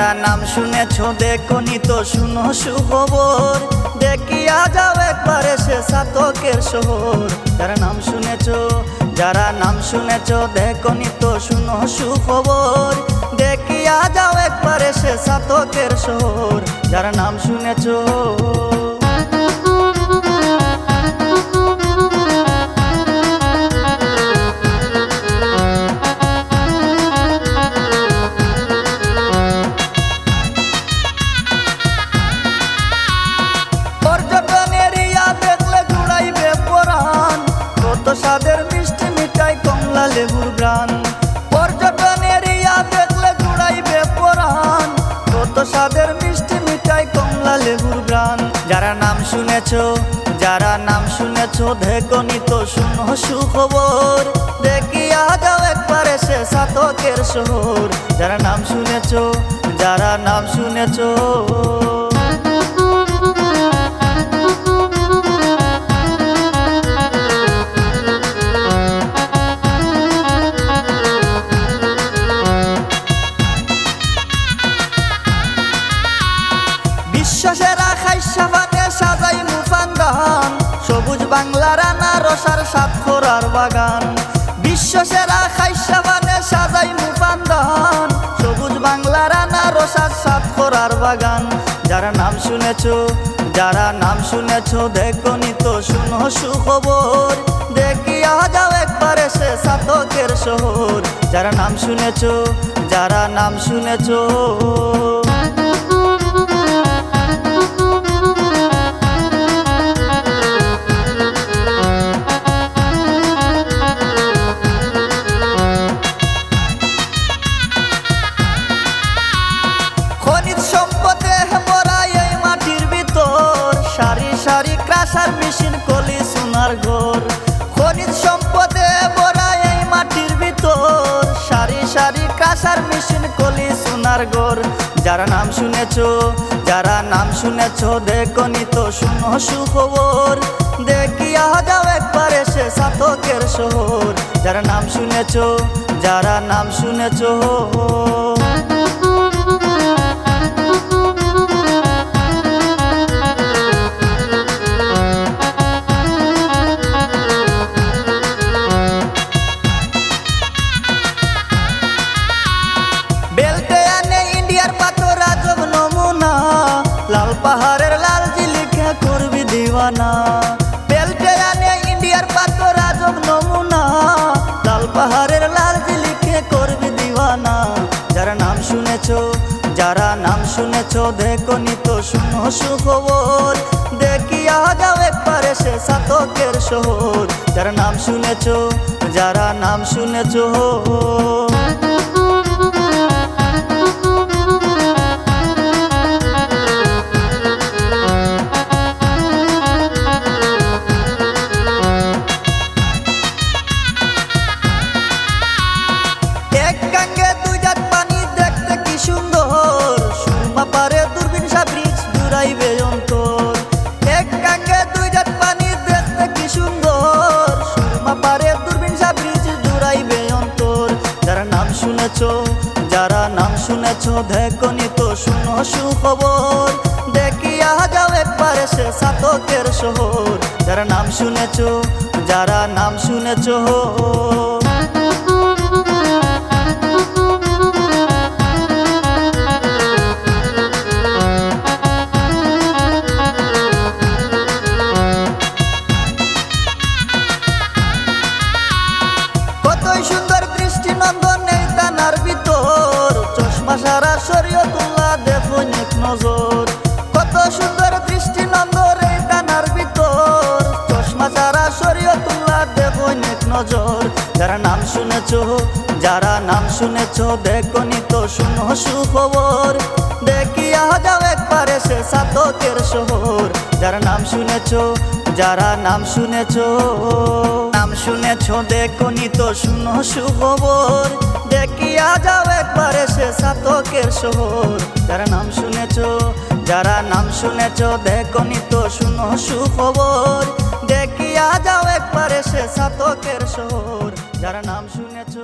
যারা নাম শুনেছো দেখোনি তো শুনো সুখবর, দেখিয়া যাও একবার এসে সাতকের শহর। যারা নাম শুনেছো দেখোনি তো শুনো সুখবর, দেখিয়া যাও একবার এসে সাতকের শহর। যারা নাম শুনেছো স্বাদের মিষ্টি মিঠাই কমলা লেবুর গ্রান। পর্যটন এরিয়া দেখলে জুড়াইবে পরাণ, কত স্বাদের মিষ্টি মিঠাই কমলা লেবুর গ্রান। যারা নাম শুনেছো দেখোনি তো শুনো সুখবর, দেখিয়া যাও একবার এসে সাতকের শহর। যারা নাম শুনেছো সেরা খাইসা ভাতে সাজাই মুফান্দান, সবুজ বাংলার আনারসার সাতক্ষরার বাগান। বিশ্ব সেরা খাইসা ভাতে সাজাই মুফান্দান, সবুজ বাংলার আনারসার সাতক্ষরার বাগান। যারা নাম শুনেছো দেখোনি তো শুনো সুখবর, দেখিয়া যাও একবার এসে সাতকের শহর। যারা নাম শুনেছো ক্রাশার মেশিন কলি সোনার ঘর। খনিজ সম্পদে ভরা এই মাটির ভিতর, সারি সারি ক্রাশার মেশিন কলি সোনার ঘর। যারা নাম শুনেছো দেখোনি তো শুনো সুখবর, দেখিয়া যাও একবার এসে সাতকের শহর। যারা নাম শুনেছো পাহাড়ের লাল জিলিকে করবি দিওয়ানা। বেলটে আনে ইন্ডিয়ার পাথর আজব নমুনা, লাল পাহাড়ের লাল জিলিকে করবি দিওয়ানা। যারা নাম শুনেছো দেখোনি তো শুনো সুখবর, দেখিয়া যাও একবার এসে সাতকের শহর। যারা নাম শুনেছো দেখোনি তো শুনো সুখবর, দেখিয়া যাও একবার এসে সাতকের শহর। যারা নাম শুনেছো কতই সুন্দর দৃষ্টি নন্দন এই তানার ভিতর, চশমা সারা শরীয়তুল্লাহ দেখুন এক নজর। কত সুন্দর দৃষ্টি নন্দন এই তানার ভিতর, চশমা সারা শরীয়তুল্লাহ দেখুন এক নজর। যারা নাম শুনেছো দেখোনি তো শুনো সুখবর, দেখিয়া যাও একবার এসে সাতকের শহর। যারা নাম শুনেছো দেখোনি তো শুনো সুখবর, দেখিয়া যাও একবার এসে সাতকের শহর। যারা নাম শুনেছো দেখোনি তো শুনো সুখবর, দেখিয়া যাও একবার এসে সাতকের শহর। যারা নাম শুনেছো